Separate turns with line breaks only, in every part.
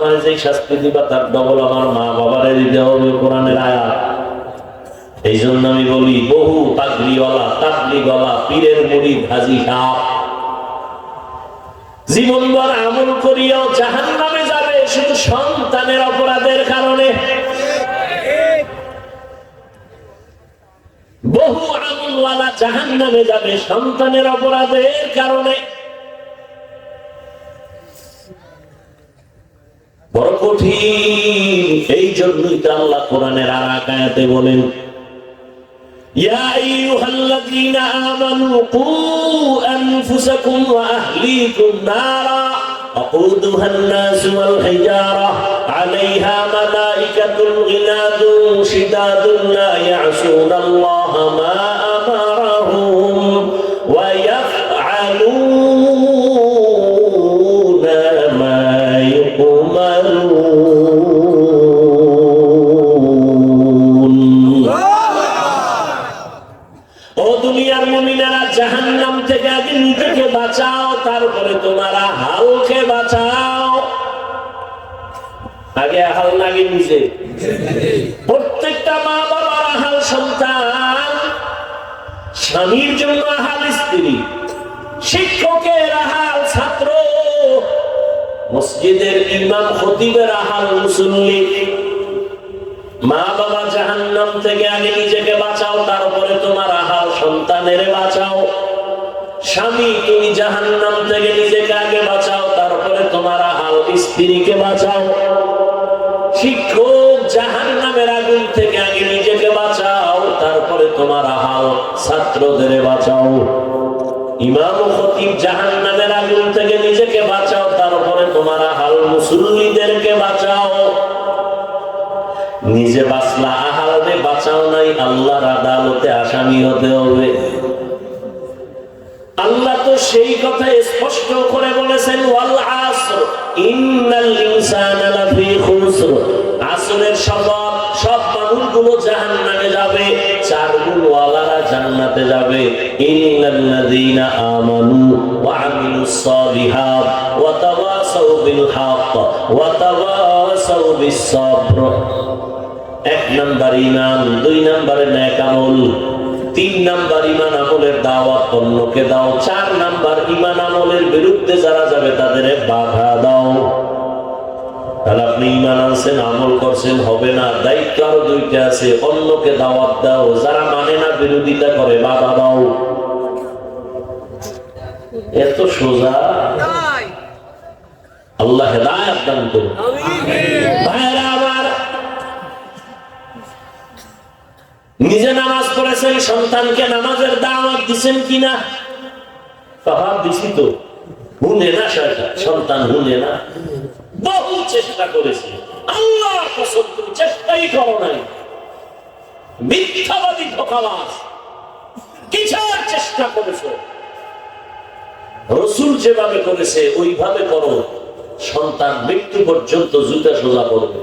আমায় যে শাস্তি দিবা তার ডবল আমার মা বাবারে দিতে হবে, কোরআনের আয়াত। এই জন্য আমি বলি, বহু তাকরিওয়ালা তাকলিওয়ালা পীরের মুরিদ হাজী সাহেব জীবনভর আমল করিয়াও জাহান্নামে যাবে শুধু সন্তানের অপরাধের কারণে। বহু আমলওয়ালা জাহান্নামে যাবে সন্তানের অপরাধের কারণে। বড় কঠিন। এই জন্যই তো আল্লাহ কোরআনের আর এক আয়াতে বলেন, ইয়া আইয়ুহাল্লাযীনা আমানু কু আনফুসাকুম ওয়া আহলিকুম নারা وقودها الناس والحجارة عليها ملائكة غلاظ شداد لا يعصون الله ما أمرهم ويفعلون ما يؤمرون. ও দুনিয়ার মুমিনেরা, জাহান্নাম থেকে আগে নিজেকে বাঁচাও, তারপরে তোমারা হালকে বাঁচাও। আগে আহাল নাগে নিজে। প্রত্যেকটা মা বাবার আহাল সন্তান, স্বামীর জন্য আহাল স্ত্রী, শিক্ষকের আহাল ছাত্র, মসজিদের ইমাম খতিবের আহাল মুসল্লি। মা বাবা জাহান্নাম থেকে আগে নিজেকে বাঁচাও, তারপরে তোমার আহাল সন্তানের বাঁচাও। স্বামী, তুমি জাহান্নাম থেকে নিজেকে আগে বাঁচাও, তারপরে তোমার আহাল স্ত্রীকে বাঁচাও। শিক্ষক, জাহান্নামের আগুন থেকে আগে নিজেকে বাঁচাও, তারপরে তোমার আহাল ছাত্রদের বাঁচাও। ইমাম ও খতিব, জাহান্নামের আগুন থেকে নিজেকে বাঁচাও, তারপরে তোমার আহাল মুসল্লিদেরকে বাঁচাও। নিজে বাঁচলা, আহালকে বাঁচাও নাই, আল্লাহর আদালতে আসামি হতে হবে। আল্লাহ তো সেই কথা স্পষ্ট করে বলেছেন, ওয়াল আসর ইন্নাল ইনসানা লাফি খুসর। আসরের শপথ, সব মানুষগুলো জাহান্নামে যাবে, চার গুণওয়ালারা জান্নাতে যাবে। ইন্নাল্লাযীনা আমানু ওয়া আমিলুস সালিহাত ওয়া তাওয়াসাউ বিল হক ওয়া তাওয়াসাউ বিস সবর। এক নাম্বার ঈমান, দুই নম্বরে নেক আমল, তিন নাম্বার ঈমান আমলের দাওয়াত অন্যকে দাও, চার নাম্বার ঈমান আমলের বিরুদ্ধে যারা যাবে তাদের বাধা দাও। তাহলে আপনি ঈমান আনছেন, আমল করছেন, হবে না। দায়িত্ব আরো দুইটা আছে, অন্যকে দাওয়াত দাও, যারা মানে না, বিরোধিতা করে, বাধা দাও। এত সোজা। আল্লাহ হেদায়েত দান করুন। ভাইরা আমার, নিজে নামাজ পড়েছেন, সন্তানকে নামাজের দাওয়াত দিচ্ছেন কিনা? প্রভাব দিছি তো, হুনে না সন্তান, হুনে না। বহু চেষ্টা করেছে, আল্লাহর কসম তুমি চেষ্টাই করো নাই। মিথ্যাবাদী ধোঁকাবাজ, কিসের চেষ্টা করেছো? রাসূল যেভাবে করেছে ওইভাবে করো, সন্তান মৃত্যু পর্যন্ত জুতা সোজা করবে।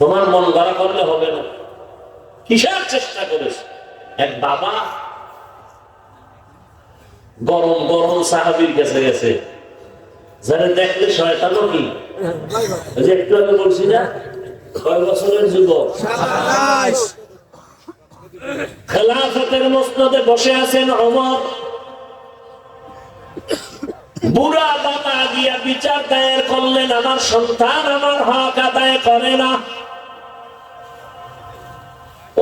তোমার মন গড়া করলে হবে না। কিসের চেষ্টা করেছে? এক বাবা গরম গরম সাহাবীর কাছে গেছে, যারা দেখলে শয়তানও কি, একটু আগে বলছি না, কয় বছরের যুবক, খেলাফতের মসনদে বসে আছেন ওমর। বুড়া বাবা গিয়া বিচার দায়ের করলেন, আমার সন্তান আমার হক আদায় করে না।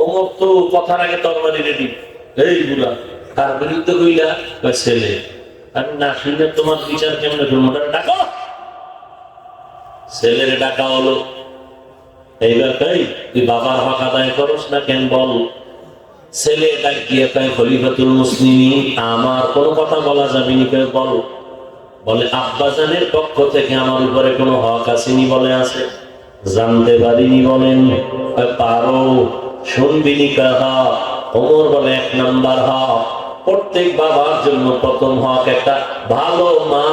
ওমর তো কথার আগে তরবারি রেডি। এই বুড়া, তার বিরুদ্ধে কইলা? ছেলে। আমি না শুনলে তোমার বিচার কেমনে করবো? ডাকো। ছেলেরে ডাকা হলো। এইবার কই, তুই বাবার হক আদায় করস না কেন বল। ছেলে ডাক দিয়ে কয়, খলিফাতুল মুসলিমিন, আমার কোনো কথা বলা যাবে না। কেউ বল। বলে, আব্বাজানের পক্ষ থেকে আমার উপরে কোনো হক আসেনি? বলে আছে। জানতে পারিনি। বলেন, পারো, শুনবিনি কাহা? ওমর বলে, এক নাম্বার হক, প্রত্যেক বাবার জন্য প্রথম হক একটা ভালো মা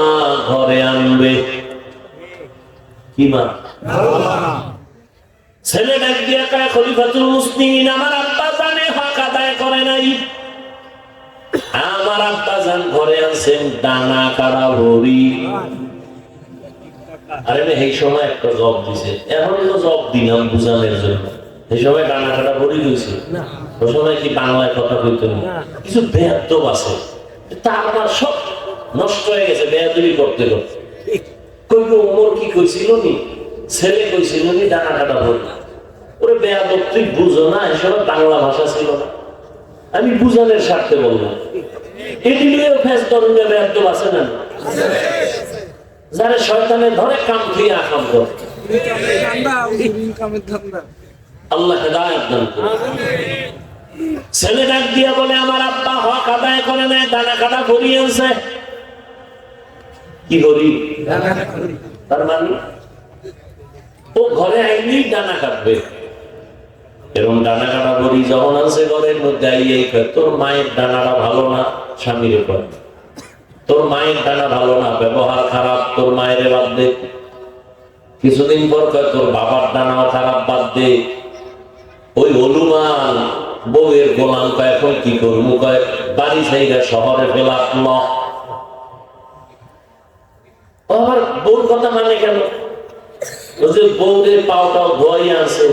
ঘরে আনবে। কি মা? ছেলে ডাক দিয়ে কয়, খলিফাতুল মুসলিমিন, আমার আব্বাজানে হক আদায় করে নাই। আমার আব্বাজান ঘরে আছেন ডানা কাটা ভরি। আরে এই সময় একটা জব দিছে, এখন তো জব দিলাম বুঝানোর জন্য। এই সময় ডানা কাটা পড়ে গেছে, ওই সময় কি বাংলায় কথা কইতো না, কিছু বেয়াদব আছে, তা আমার সব নষ্ট হয়ে গেছে বেয়াদবি করতে করতে। কইব ওমর কি কইছিল নি, ছেলে কইছিল নি ডানা কাটা পড়ে। ওরে বেয়াদব তুই বুঝো না, এই সময় বাংলা ভাষা ছিল না, আমি বুঝানোর স্বার্থে বললাম। এটি নিয়েও ফেস ধরনের বেয়াদব আছে না, যারা শয়তানে ধরে কাম দিয়ে আকাম করে। আল্লাহ হেদায়েত দান করুন। ছেলে ডাক দিয়া বলে আমার আব্বা হক আদায় করে নেয়, দানা কাটা করিয়েছে। কি করি? তার মানে ও ঘরে আইনি দানা কাটবে। এরকম ডানা কাটা করি যখন আছে ঘরের মধ্যে আইয়াই তোর মায়ের ডানাটা ভালো না, স্বামীর উপর তোর মায়ের ডানা ভালো না, ব্যবহার খারাপ, তোর মায়ের বাদ দে। কিছুদিন পর কয় তোর বাবার ডানাও খারাপ, বাদ দে। ওই হলুমান বউয়ের গোলাম কয় এখন কি করবো, কয় বাড়ি সাইডে শহরে ফেলাম। আবার বউর কথা মানে কেন? ওই যে বউদের পাওটাও ধোয়াই আছে,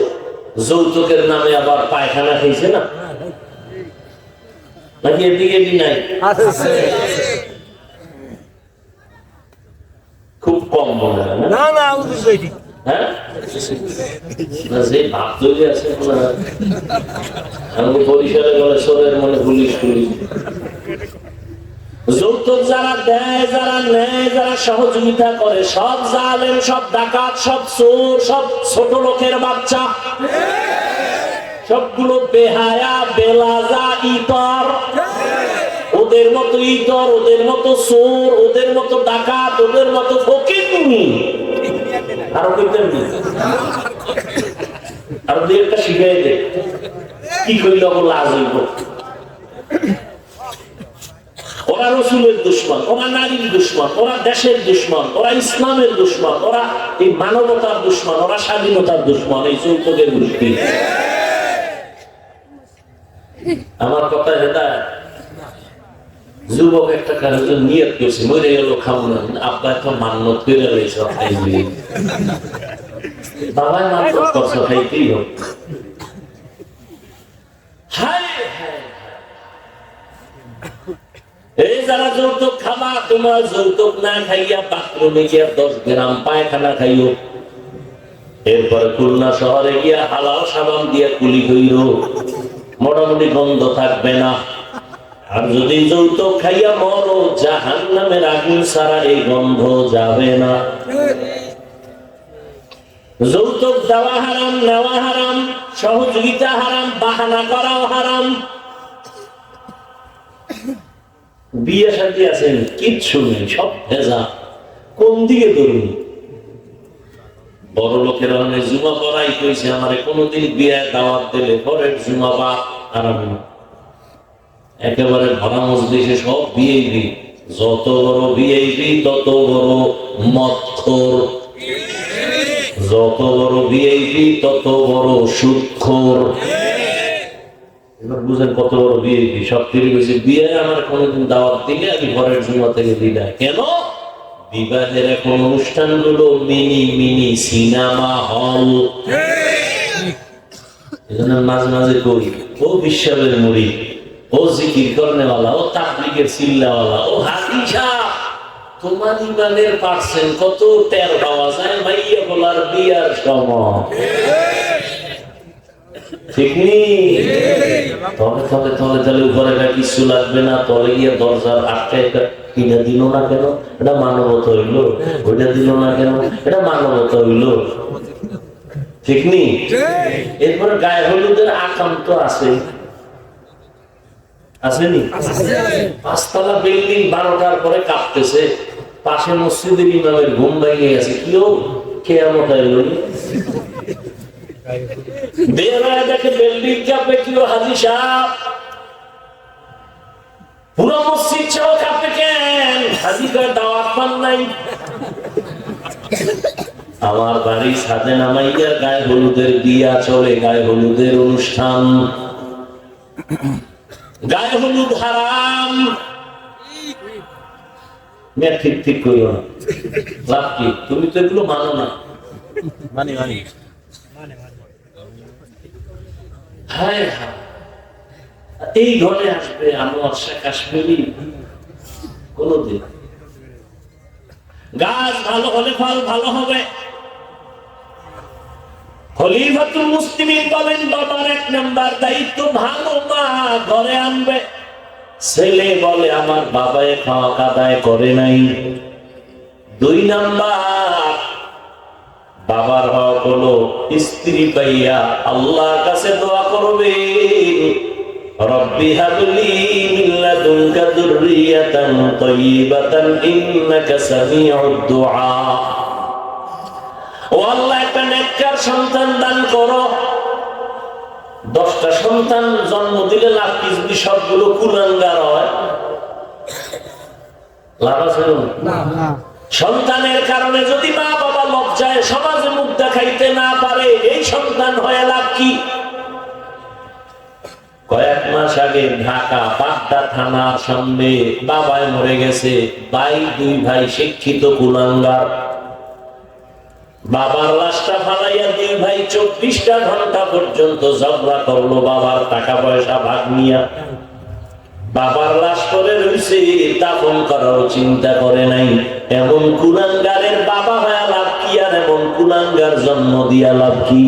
যৌতুকের নামে আবার পায়খানা খেয়েছে না, নাকি এদিকে নাই? খুব কম মনে হয় না? হ্যাঁ, যে ভাব তৈরি আছে বরিশালে বলে সোরের মনে পুলিশ পুলিশ। যৌতুক যারা দেয়, যারা নেয়, যারা সহযোগিতা করে, সব জালেম, সব ডাকাত, সব চোর, সব ছোট লোকের বাচ্চা, সবগুলো বেহায়া, বেলাজা, ইতর। ওদের মতো ইতর, ওদের মতো চোর, ওদের মতো ডাকাত, ওদের মতো ফকিরনি। আরো কইতেন আর দুই একটা শিখাই দে কি কইল লাজ হইব। ওরা রসুলের দুশ্মন, ওরা নারীর দুশ্মন, ওরা দেশের দুশ্মন, ওরা ইসলামের দুশ্মন, ওরা এই মানবতার দুশ্মন, ওরা স্বাধীনতার দুশ্মন, এই যৌতুকের গোষ্ঠী। আমার কথা হেদায়েত। যুবক একটা কাজ নিয়ত করছে, মরে গেল খাবো না, আব্বা এখন মান্যত করে রয়েছে খাইবি, বাবাই মান্যত করছে খাইতেই হোক। এই যারা যৌতুক খাবা, তোমার যৌতুক না খাইয়া বাথরুমে গিয়া 10 গ্রাম পায়খানা খাইও, এরপরে খুলনা শহরে গিয়া হালাল সাবান দিয়া কুলি কইর, মোটামুটি গন্ধ থাকবে না। আর যদি যৌতুক খাইয়া মরো, জাহান্নামের আগুন ছাড়া এই গন্ধ যাবে না। যৌতুক দেওয়া হারাম, নেওয়া হারাম, সহযোগিতা হারাম, বাহানা করাও হারাম। বিয়ে শাদী আছেন, কিচ্ছু নেই, সব ভেজা। কোন দিকে ধরুন? বড় লোকের অনেক জুমা পড়াই কইছে আমার কোনদিন বিয়ে দাওয়াত দিলে পরের জুমা বা হারাম না। একেবারে ভরা মজলিসে সব বিএবি, যত বড় বিএবি তত বড় মদখোর, যত বড় বিএবি তত বড় সুদখোর। এবার বুঝেন কত বড় বিএবি। সব ফিরে গেছে বিয়ে আমার কোনোদিন দাওয়াত দিলে আমি ঘরের জুমা থেকে বিদায়। কেন? বিবাহের এখন অনুষ্ঠানগুলো মিনি মিনি সিনেমা হল। এজন্য মাঝে মাঝে কই, ও বিশ্বাসের মুড়ি, ও জিকির করনেওয়ালা, ও তাবলীগের চিল্লাওয়ালা, ও হাদিসা, তোমার ইমানের পার্সেন্ট কত টের পাওয়া যায় মাইয়া বলার বিয়ার সময়। ঠিক নেই? তবে তবে তবে তাহলে উপরে কিছু লাগবে না, তলে গিয়ে দরজার আটকে কিনা দিল না কেন, এটা মানবতা হইল, ওইটা দিল না কেন, এটা মানবতা হইল। ঠিক নেই? এরপরে গায়ে হলুদের আকাম তো আছে, আসেনি? 5 তলা বিল্ডিং 12টার পরে কাঁপতেছে, পাশে মসজিদের ইমামের ঘুম ভেঙে গেছে, কেউ কেয়ামত আইল। বেড়ায় দেখে বিল্ডিং কাঁপে, কেউ হাজি সাহেব পুরো মসজিদ ছাড়া কাঁপে কেন? হাজি কয় দাওয়াত পান নাই। আমার বাড়ি ছাদে নামাইয়া গায়ে হলুদের বিয়া চলে, গায়ে হলুদের অনুষ্ঠান, গায়ে হলুদ হারাম। ঠিক ঠিক করিও না। লাভ কি? তুমি তো এগুলো মানো না।
মানি মানি
হায় হায়, এই ঘরে আসবে আমার শেখ কাশ্মীরি কোনদিন? গাছ ভালো হলে ফল ভালো হবে। খলিফাতুল মুসলিমিন বলেন, বাবার এক নাম্বার দায়িত্ব ভালো মা ঘরে আনবে। ছেলে বলে, আমার বাবা হক আদায় করে নাই। 2 নাম্বার, বাবার হক হলো স্ত্রী পাইয়া আল্লাহর কাছে দোয়া করবে, রব্বি হাবলি মিন লাদুনকা যুররিয়াতান তাইয়্যিবাতান ইন্নাকা সামিউদ দুআ। ও আল্লাহ, একটা নেককার সন্তান দান করো। 10টা সন্তান জন্ম দিলে লাভ কি যদি সবগুলো কুলাঙ্গার হয়? লাভ আছে না? সন্তানের কারণে যদি মা বাবা লজ্জায় সমাজে মুখ দেখাইতে না পারে, এই সন্তান হয়ে লাভ কি? কয়েক মাস আগে ঢাকা পাড্ডা থানার সামনে বাবায় মরে গেছে, 2 ভাই শিক্ষিত কুলাঙ্গার। বাবার লাশটা ফালাইয়া 2 ভাই 24টা ঘন্টা পর্যন্ত ঝগড়া করলো বাবার টাকা পয়সা ভাগ নিয়া। বাবার লাশ করে রয়েছে, দাফন করারও চিন্তা করে নাই। এমন কুলাঙ্গারের বাবা হয়ে লাভ কি, আর এমন কুলাঙ্গার জন্ম দিয়া লাভ কি?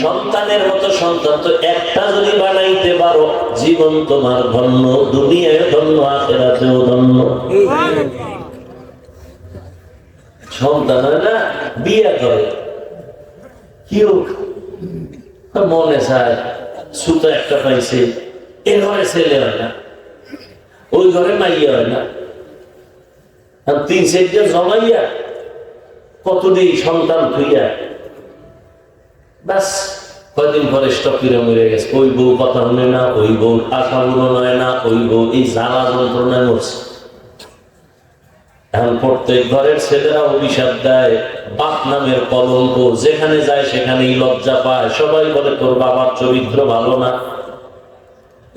সন্তানের মতো সন্তান তো একটা যদি বানাইতে পারো, জীবন তোমার ধন্য, দুনিয়ায় ধন্য, আখিরাতেও ধন্য। সন্তান হয় না, বিয়ে করে কেউ মনে চায় সুতো একটা পাইছে, এ ঘরে ছেলে হয় না, ওই ঘরে মাইয়া হয় না, 3-4 জমাইয়া কতদিন সন্তান থইয়া বাস কয়দিন পরে স্টকিরে মরে গেছে। ওই বউ কথা শুনে না, ওই বউ আশা পূরণ হয় না, ওই বউ এই জ্বালা যন্ত্রণায় মরছে। এখন প্রত্যেক ঘরের ছেলেরা অভিশাপ দেয়, বাপ নামের কলঙ্ক, যেখানে যায় সেখানেই লজ্জা পায়। সবাই বলে তোর বাবার চরিত্র ভালো না।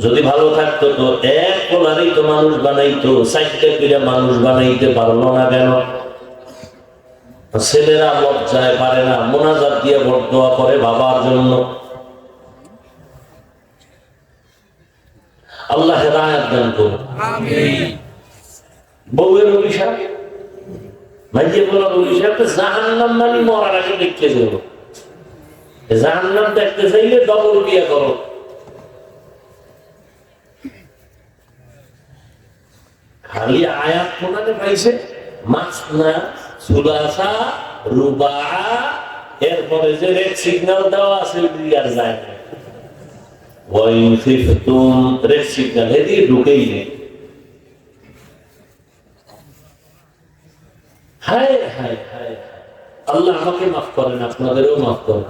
যদি ভালো থাকতো তো এক কোলারেই তো মানুষ বানাইতো, 4টে পিড়ে মানুষ বানাইতে পারলো না কেন? ছেলেরা লজ্জায় পারে না, মোনাজাত দিয়ে বরদোয়া করে বাবার জন্য। আল্লাহ হেদায়েত দান করুন। আমিন। বউয়ের অভিশাপ, মাইয়ে বলার অভিশাপ, জাহান্নাম মানে মরার আগে দেখতে যাবো। জাহান্নাম দেখতে চাইলে ডবল বিয়ে করো। খালি আয়াত কোনাতে পাইছে, মাসনা, সুলাসা, রুবা, এরপরে যে রেড সিগন্যাল দেওয়া আছে আর যায় না। ওয়াইন খিফতুম, রেড সিগন্যাল এদিকে ঢুকেই নেই। হায় হায় হায়, আল্লাহ আমাকে মাফ করেন, আপনাদেরও মাফ করেন।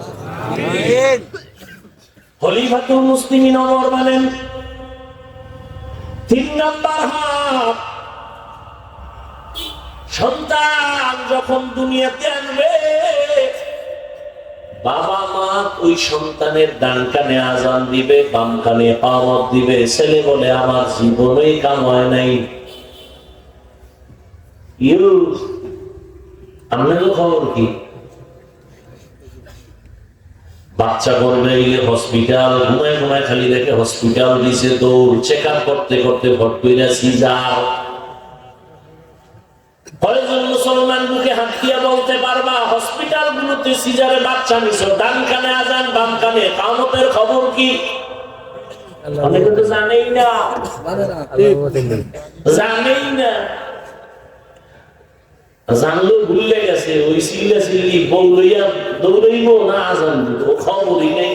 খলিফাতুল মুসলিমিন ওমর বলেন, 3 নাম্বার হক, সন্তান যখন দুনিয়াতে আনবে, বাবা মা ওই সন্তানের ডান কানে আজান দিবে, বাম কানে ইকামত দিবে। ছেলে বলে, আমার জীবনেই কাম হয় নাই। আপনারও খবর কি? বাচ্চা করবে হসপিটাল, ঘুমায় ঘুমায় খালি দেখে হসপিটাল দিছে দৌড়, চেক আপ করতে করতে ভট কইরা সিজার। কয়জন মুসলমান মুখে হাত দিয়া বলতে পারবা হসপিটাল গুলোতে সিজারে বাচ্চা নিছো, ডান কানে আজান বাম কানে ইকামতের খবর কি? অনেকে তো জানেই না, জানেই না। জানলেও ভুলে গেছে, ওই সিল্লা সিল্লি বউ লইয়া দৌড়াইব না আজান দিব, খবরই নেই।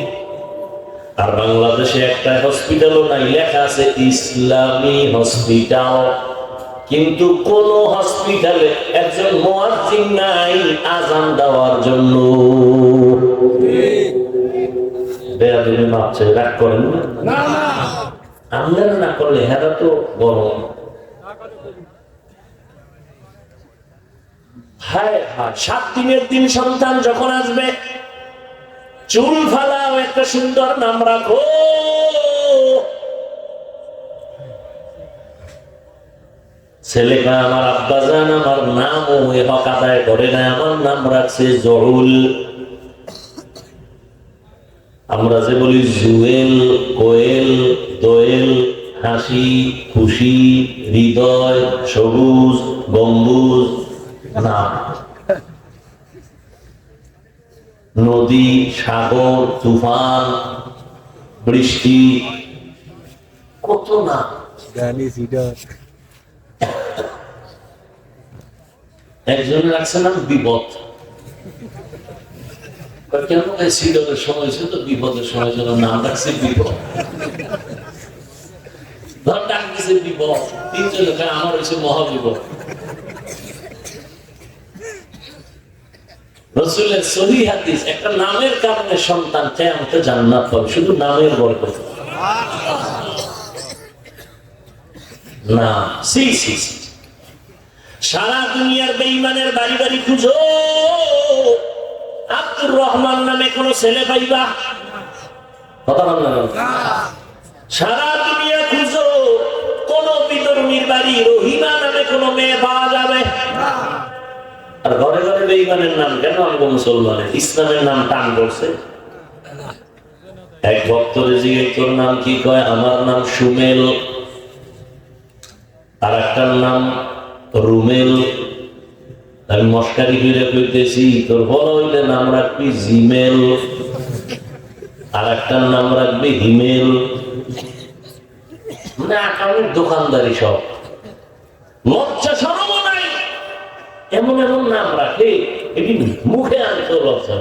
আর বাংলাদেশে একটা হসপিটালও নাই, লেখা আছে ইসলামী হসপিটাল, কিন্তু কোন হসপিটালে একজন মুয়াজ্জিন নাই আজান দেওয়ার জন্য। বেয়াদবি মাপ চাই, রাগ করেন না, আপনারা না করলে হেরা তো গরম। হায় হায়, 7 দিনের দিন সন্তান যখন আসবে, চুল ফালাও, একটা সুন্দর নাম রাখো। ছেলেটা আমার আব্বাজান আমার নাম ও হক আদায় করে না, আমার নাম রাখছে জহুল। আমরা যে বলি জুয়েল, কোয়েল, দোয়েল, হাসি, খুশি, হৃদয়, সবুজ, গম্বুজ, না নদী, সাগর, তুফান, বৃষ্টি, কত না। একজন রাখছে নাম বিপদ। কেন সিডরের সময় ছিল তো বিপদের সময় ছিল নাম রাখছে বিপদ। ধর ডাক দিছে বিপদ, তিনজন আমার হয়েছে মহাবিপদ। রাসূলের সহিহ হাদিস, একটা নামের কারণে সন্তান কিয়ামতে জান্নাত পাবে, শুধু নামের বরকত না। সি সি সারা দুনিয়ার বেঈমানের বাড়ি বাড়ি খুঁজো, আব্দুর রহমান নামে কোন ছেলে পাইবা? কথা বল না। সারা দুনিয়া খুঁজো, কোন বিধর্মীর বাড়ি রহিমা নামে কোন মেয়ে পাওয়া যাবে? আর ঘরে ঘরে বেঈমানের নাম কেন আনবো? মুসলমানের ইসলামের নাম টান করছে। এক ভক্তরে জিজ্ঞেস, তোর নাম কি? কয় আমার নাম সুমেল। আর একটার নাম রুমেল। আমি মস্কারি ফিরে কইতেছি, তোর বড় হইলে নাম রাখবি জিমেল, আর একটার নাম রাখবি হিমেল। মানে আকামের দোকানদারি সব, লজ্জা শরম নাই, এমন এমন নাম রাখে এটি মুখে আনতে লজ্জা।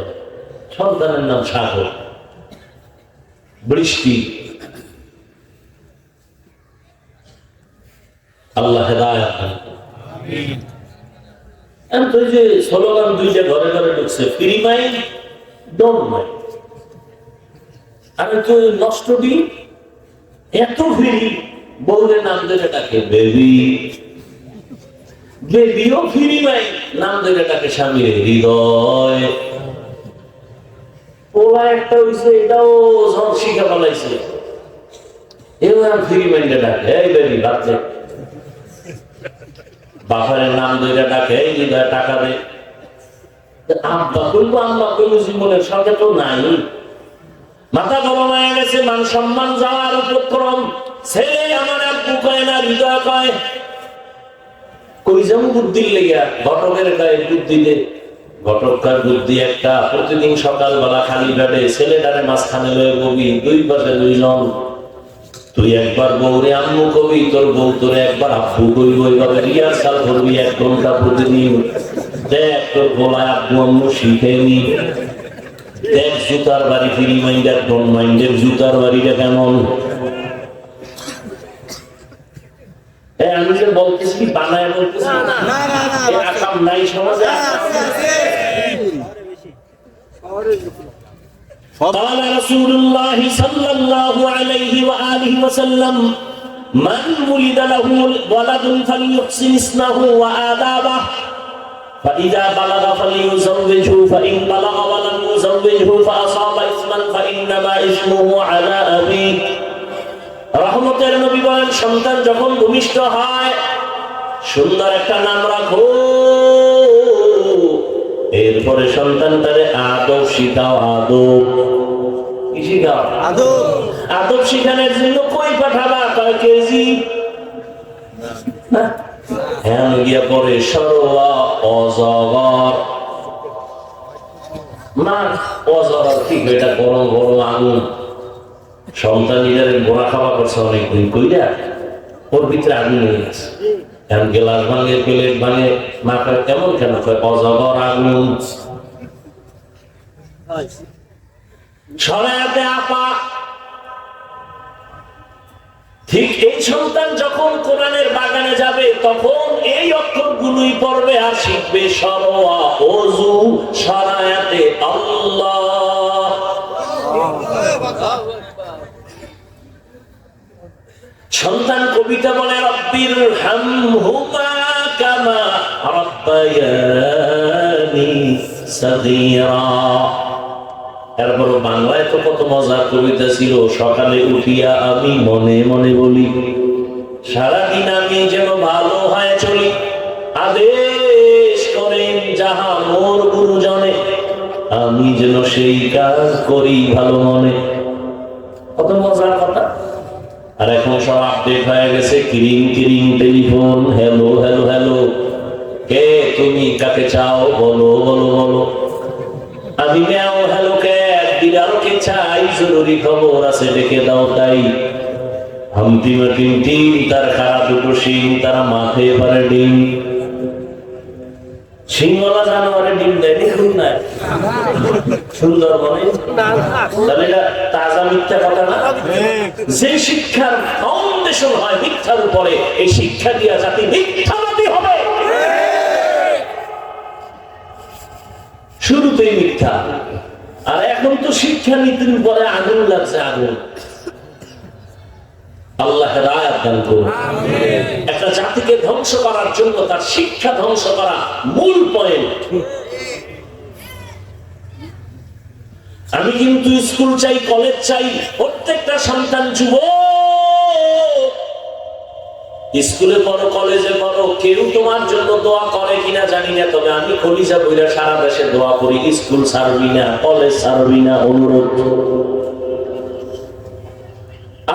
সন্তানের নাম সাগর, বৃষ্টি। আল্লাহ হেদায়েত দান করুন। তো যে স্লোগান দুইটা ঘরে ঘরে ঢুকছে, ফ্রি মাইন্ড ডোন্ট মাইন্ড। আমি তো নষ্ট দিই এত ফ্রি, বউরে নাম ধরে ডাকে বেবি, বেবিও ফ্রি মাইন্ড, নাম ধরে ডাকে স্বামীর হৃদয়। ওরা একটা হইছে, এটাও সব শিখা পালাইছে, এও ফ্রি মাইন্ডে ডাকে এই বেবি বাচ্চা। বাপের নাম ধরে ডাকে এই হৃদয় টাকা দে। আব্বা কইবো আম্মা কইবো, জীবনের সঙ্গে তো নাই। মাথা গরম হয়ে গেছে, মান সম্মান যাওয়ার উপক্রম। ছেলে আমার আব্বু কয় না, হৃদয় কয়। কই যাবো বুদ্ধির লেগা? ঘটকের গায়ে বুদ্ধি দে। ঘটককার বুদ্ধি একটা, প্রতিদিন সকালবেলা খালি বেড়ে ছেলেটারে মাঝখানে লয়ে ববি, দুই পাশে দুইজন। তুই একবার বউরে আম্মু কবি, তোর বউ তোরে একবার আব্বু কইব। এইভাবে রিহার্সাল করবি 1 ঘন্টা প্রতিদিন। দেখ তোর গলায় আব্বু আম্মু শিখে নি। দেখ জুতার বাড়ি ফ্রি মাইন্ড আর ডোন্ট মাইন্ডের জুতার বাড়িটা কেমন। আমি যে বলতেছি বানায় বলতেছি আকাম নাই সমাজে। قال رسول الله صلى الله عليه وآله وسلم من ولد له ولد فليحسن اسمه وآدابه فإذا بلغ فليزوجه فإن بلغ ولم يزوجه فأصاب اسما فإنما اسمه على أبيه। রহমতের নবী বলেন, সন্তান যখন ভূমিষ্ঠ হয় সুন্দর একটা নাম রাখো, এরপরে সন্তানটারে আদব শিখাও। আদব কি শিখাও? আদব। আদব শিখানোর জন্য কই পাঠাবা? কয় কেজি? হ্যাঁ গিয়া পরে সরোয়া অজগর। না অজগর ঠিক, এটা গরম গরম আগুন। সন্তানীদের গোড়া খাওয়া করছে অনেকদিন, কইরা ওর ভিতরে আগুন হয়ে গেছে। এখন গ্লাস ভাঙে, প্লেট ভাঙে, মাথা কেমন কেন? অজগর আগুন। সরায়াতে আপা। ঠিক এই সন্তান যখন কোরআনের বাগানে যাবে তখন এই অক্ষরগুলোই পড়বে আর শিখবে। সরোয়া ওযু, সরায়াতে আল্লাহ। সন্তান কবিতা বলে, রব্বির হামহুমা কামা রাব্বায়ানি সাগীরা। এরপর বাংলায় তো কত মজার কবিতা ছিল। সকালে উঠিয়া আমি মনে মনে বলি, সারাদিন আমি যেন ভালো হয় চলি, আদেশ করেন যাহা মোর গুরুজনে, আমি যেন সেই কাজ করি ভালো মনে। কত মজার কথা। আর এখন সব আপডেট হয়ে গেছে, কিরিং কিরিং টেলিফোন, হ্যালো হ্যালো হ্যালো, কে তুমি, কাকে চাও, বলো বলো বলো। আমি ম্যাও হ্যালো ক্যাট, বিড়ালকে চাই, জরুরি খবর আছে ডেকে দাও তাই। হামটিমা টিম তার খারাপ দুটো শিং, তারা মাঠে পারে ডিম। সিংহলা জানোয়ারে ডিম দেয়, দেখুন না সুন্দর বলে, তাহলে এটা তাজা মিথ্যা কথা না? যে শিক্ষার ফাউন্ডেশন হয় মিথ্যার উপরে, এই শিক্ষা দিয়া জাতি মিথ্যাবাদী হবে। শুরুতেই মিথ্যা, আর এখন তো শিক্ষা নীতির উপরে আগুন লাগছে, আগুন। আল্লাহ রায়াত দান করুন। একটা জাতিকে ধ্বংস করার জন্য তার শিক্ষা ধ্বংস করা মূল পয়েন্ট। আমি কিন্তু স্কুল চাই, কলেজ চাই, প্রত্যেকটা সন্তান যুবক স্কুলে পড়ো, কলেজে পড়ো, কেউ তোমার জন্য দোয়া করে কিনা জানি না, তবে আমি কলিজা বইরা সারা দেশে দোয়া করি, স্কুল ছাড়বি না, কলেজ ছাড়বি না, অনুরোধ।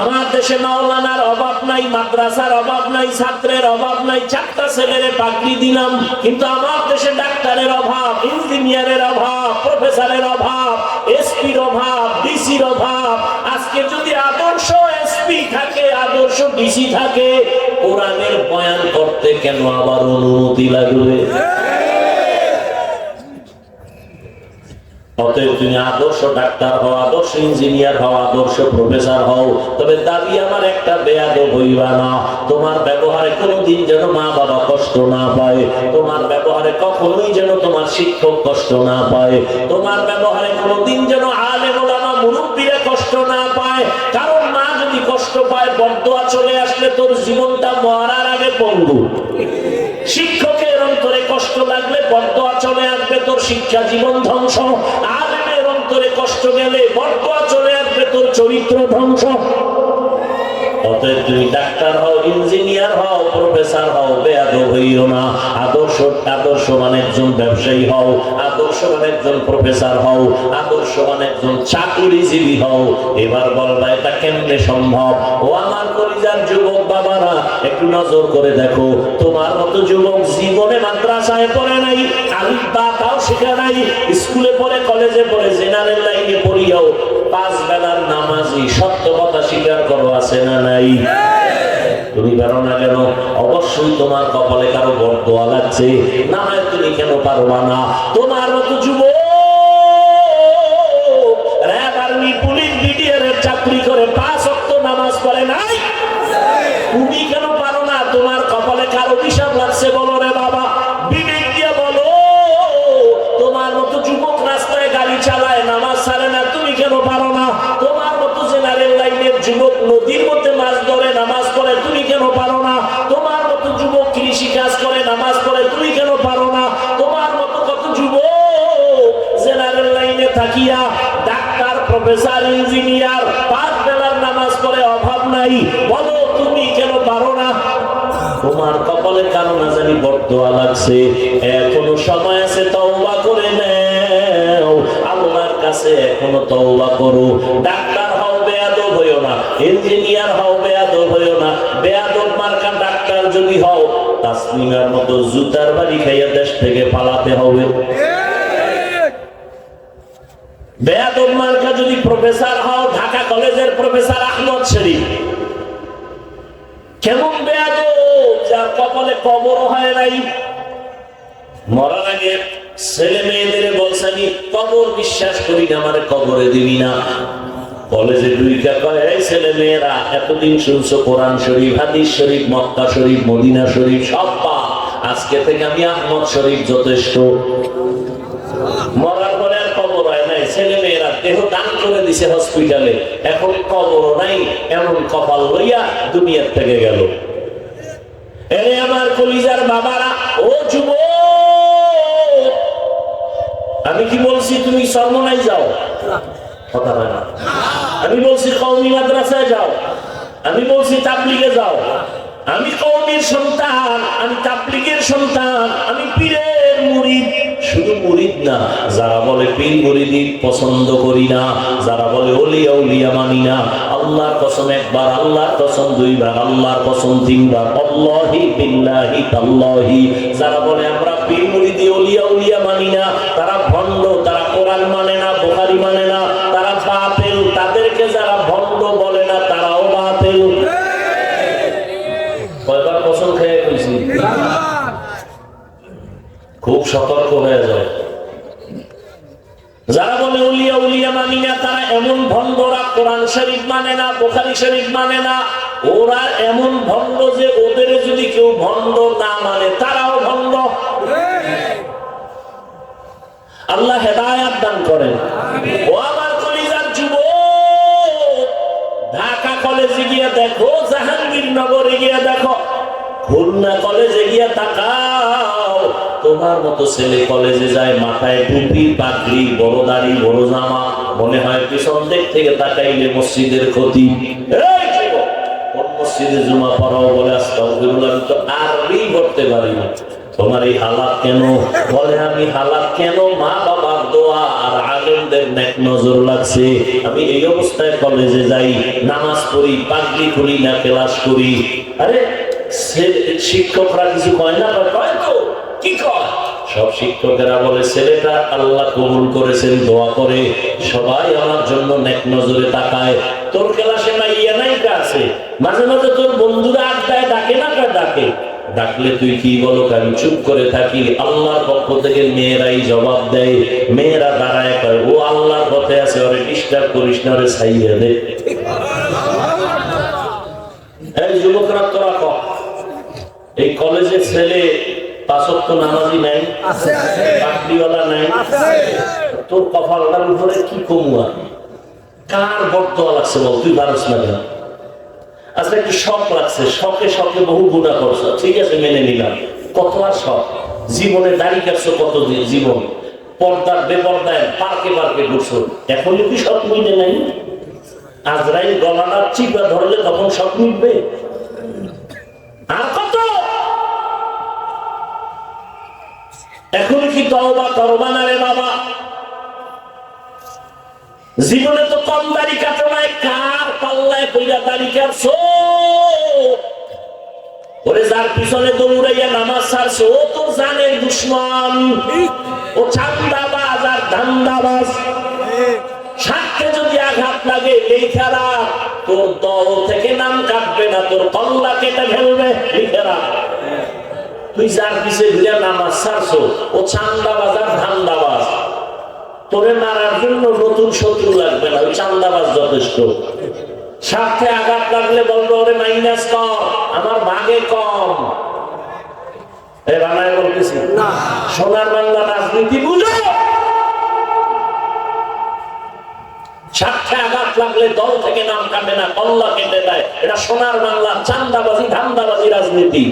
আমার দেশে মাওলানার অভাব নাই, মাদ্রাসার অভাব নাই, ছাত্রের অভাব নাই, 4টা ছেলের পাগড়ি দিলাম, কিন্তু আমার দেশে ডাক্তারের অভাব, ইঞ্জিনিয়ারের অভাব, প্রফেসরের অভাব, এসপির অভাব, ডিসির অভাব। আজকে যদি আদর্শ এসপি থাকে, আদর্শ ডিসি থাকে, কোরআনের বয়ান করতে কেন আবার অনুমতি লাগবে? অতএব তুমি আদর্শ ডাক্তার হও, আদর্শ ইঞ্জিনিয়ার হও, আদর্শ প্রফেসর হও, তবে দাবি আমার একটা, বেয়াদব হইবা না। তোমার ব্যবহারে কোনোদিন যেন মা বাবা কষ্ট না পায়, তোমার ব্যবহারে কখনোই যেন তোমার শিক্ষক কষ্ট না পায়, তোমার ব্যবহারে কোনোদিন যেন আলেম ওলামা মুরব্বিরা কষ্ট না পায়। কারণ মা যদি কষ্ট পায়, বদদোয়া চলে আসলে তোর জীবনটা মরার আগে পঙ্গু। শিক্ষকের অন্তরে কষ্ট লাগলে বদদোয়া চলে আসবে, তোর শিক্ষা জীবন ধ্বংস। আলেমের অন্তরে কষ্ট গেলে বদদোয়া চলে আসবে, তোর চরিত্র ধ্বংস। অতএব তুমি ডাক্তার হও, ইঞ্জিনিয়ার হও, প্রফেসর হও, বেয়াদব হইও না। আদর্শবান একজন ব্যবসায়ী হও, আদর্শবান একজন প্রফেসর হও, আদর্শবান একজন চাকরিজীবী হও। এবার বলবা এটা কেমনে সম্ভব? ও আমার কলিজার যুবক বাবারা, একটু নজর করে দেখো, তোমার মতো যুবক জীবনে মাদ্রাসায় পড়ে নাই, আলিফ বা তাও শেখা নাই, স্কুলে পড়ে, কলেজে পড়ে, জেনারেল লাইনে পড়িয়াও 5 বেলার নামাজি, সত্য কথা স্বীকার করো, আছে না নাই? তুমি পারো না কেন? অবশ্যই তোমার কপালে কারো বদদোয়া লাগছে, না হয় তুমি কেন পারবা না? তোমার মতো যুবক র‍্যাব, আর্মি, পুলিশ, বিডিআর এর চাকরি করে 5 ওয়াক্ত নামাজ পড়ে নাই, তুমি কেন পারো না? তোমার কপালে কারো অভিশাপ লাগছে, বলো রে বাবা, বিবেক দিয়ে বলো। তোমার মতো যুবক রাস্তায় গাড়ি চালায়, নামাজ ছাড়ে না, তুমি কেন পারো না? তোমার মতো জেনারেল লাইনের যুবক নদীর মধ্যে মাছ ধরে, নামাজ পড়ে, তুমি কেন পারো না? তোমার মতো যুবক কৃষি কাজ করে, নামাজ পড়ে, তুমি কেন পারো না? তোমার মতো কত যুবক জেনারেল লাইনে থাকিয়া ডাক্তার, প্রফেসর, ইঞ্জিনিয়ার 5 বেলার নামাজ পড়ে, অভাব নাই, বলো তুমি কেন পারো না? তোমার কপালের কারণে জানি বদদোয়া লাগছে। এখনো সময় আছে, তওবা করে নাও, আল্লাহর কাছে এখনো তওবা করো। ডাক্তার হও, বেয়াদব হইও না, ইঞ্জিনিয়ার হও, বেয়াদব হইও না। বেয়াদব মার্কা ডাক্তার যদি হও, তাসলিমার মতো জুতার বাড়ি খাইয়া দেশ থেকে পালাতে হবে। বেয়াদব মার্কা যদি প্রফেসর হও, ঢাকা কলেজের প্রফেসর আহমদ শরীফ, কেমন বেয়াদব, যার কপালে কবরও হয় নাই। মরার আগে ছেলে মেয়েদের বলছেন, কবর বিশ্বাস করি না, আমার কবরে দিবি না। কলেজে ঢুইকা কয়, এই ছেলে মেয়েরা, এতদিন শুনছো কোরআন শরীফ, হাদিস শরীফ, মক্কা শরীফ, মদিনা শরীফ সব পা, আজকে থেকে আমি আহমদ শরীফ যথেষ্ট। মরার পরে আর কবর হয় নাই, ছেলে মেয়েরা দেহ দান করে দিছে হসপিটালে, এখন কবর নাই, এমন কপাল লইয়া দুনিয়ার থেকে গেল। এরে আমার কলিজার বাবারা, ও যুবক, আমি কি বলছি তুমি সর্বনাই যাও? কথা হয় না। আমি বলছি কওমি মাদ্রাসায় যাও, আমি বলছি তাবলিগে যাও, আমি কওমের সন্তান, আমি তাবলীগের সন্তান, আমি পীরের মুরিদ। শুধু মুরিদ না, যারা বলে পীর মুরিদি পছন্দ করি না, যারা বলে ওলিয়া উলিয়া মানি না, আল্লাহর কসম একবার, আল্লাহর কসম দুইবার, আল্লাহর কসম তিনবার, আল্লাহি বিল্লাহি তাল্লাহি, যারা বলে আমরা পীর মুরিদি ওলিয়া উলিয়া মানি না, তারা ভণ্ড, তারা কোরআন মানে না, বুখারী মানে না, তারা বাতিল। তাদেরকে যারা ভণ্ড বলে না, তারাও বাতিল। কয়বার কসম খেয়ে কইছি, খুব সতর্ক হয়ে যায়। যারা বলে উলিয়া উলিয়া মানি না, তারা এমন ভণ্ডরা, কোরআন শরীফ মানে না, বুখারী শরীফ মানে না, ওরা এমন ভণ্ড যে ওদের যদি কেউ ভণ্ড না মানে তারাও ভণ্ড। আল্লাহ হেদায়েত দান করেন। ও আমার কলিজার যুবক, ঢাকা কলেজে গিয়ে দেখো, জাহাঙ্গীরনগরে গিয়ে দেখো, খুলনা কলেজে গিয়ে তাকাও, তোমার মতো ছেলে কলেজে যায়, মাথায় টুপি, পাগড়ি, বড় দাড়ি, বড় জামা, মনে হয় পিছন দিক থেকে তাকাইলে মসজিদের ক্ষতি। এই যুবক, কোন মসজিদে জুমা পড়াও? বলে আস্তাগফিরুল্লাহ, আমি তো আরবি পড়তে পারি না। তোমার এই হালাত কেন? বলে আমি হালাত কেন? মা বাবার দোয়া আর আলেমদের নেক নজর লাগছে। আমি এই অবস্থায় কলেজে যাই, নামাজ পড়ি, পাগড়ি করি না, ক্লাস করি। আরে শিক্ষকরা কিছু কয় না? কয় তো, কি কয়? সব শিক্ষকেরা বলে ছেলেটা আল্লাহ কবুল করেছেন, দোয়া করে, সবাই আমার জন্য নেক নজরে তাকায়। তোর ক্লাসে মাইয়া নায়িকা আছে, মাঝে মাঝে তোর বন্ধুরা আড্ডায় ডাকে না? ডাকে। ডাকলে তুই কি বলো? আমি চুপ করে থাকি। আল্লাহর পক্ষ থেকে মেয়েরাই জবাব দেয়, মেয়েরা দাঁড়ায় কয় ও আল্লাহর পথে আছে, ওরে ডিস্টার্ব করিস না, ওরে ছাইয়া দে। এই যুবকরা তোরা কম, এই কলেজের ছেলে পাঁচ ওয়াক্ত নামাজি নাই, পাগড়িওয়ালা নাই, তোর কপালটার উপরে কি কমুয়া? কার বর্তমান লাগছে বল? তুই পারস না কেন? আচ্ছা একটু শখ লাগছে, শখে শখে বহু গুণা করছো, ঠিক আছে মেনে নিলাম। কত আর শখ? জীবনে দাড়ি কাটছো কত জীবন, পর্দার বেপর্দায় পার্কে পার্কে ঘুরছো, এখন কি শখ মিটে নাই? আজরাইল গলাটা চিপা ধরলে তখন শখ মিটবে? আর কত? এখন কি তওবা করবা না রে বাবা? জীবনে তো কম দাড়ি কাটো নাই, কার পাল্লায় পইরা দাড়ি কাটছো? ওরে যার পিছনে দৌড়াইয়া নামাজ ছাড়ছো, ও তো জানের দুশমন, ও চান্দাবাজ আর ধান্দাবাজ। স্বার্থে যদি আঘাত লাগে লেখারা, তোর দল থেকে নাম কাটবে না, তোর কল্লা কেটে ফেলবে। লেখারা তুই যার পিছে ঘুরে নামাজ ছাড়ছো, ও চান্দাবাজ আর ধান্দাবাজ। তোরে মারার জন্য নতুন শত্রু লাগবে না, ওই চান্দাবাজ যথেষ্ট। স্বার্থে আঘাত লাগলে বলবো ওরে মাইনাস কম, আমার ভাগে কম। এ বানায় বলতেছি না, সোনার বাংলা রাজনীতি বুঝো। স্বার্থে আঘাত লাগলে দল থেকে নাম কাটে না, কল্লা কেটে দেয়। এটা সোনার বাংলা চান্দাবাজি ধান্দাবাজি রাজনীতি।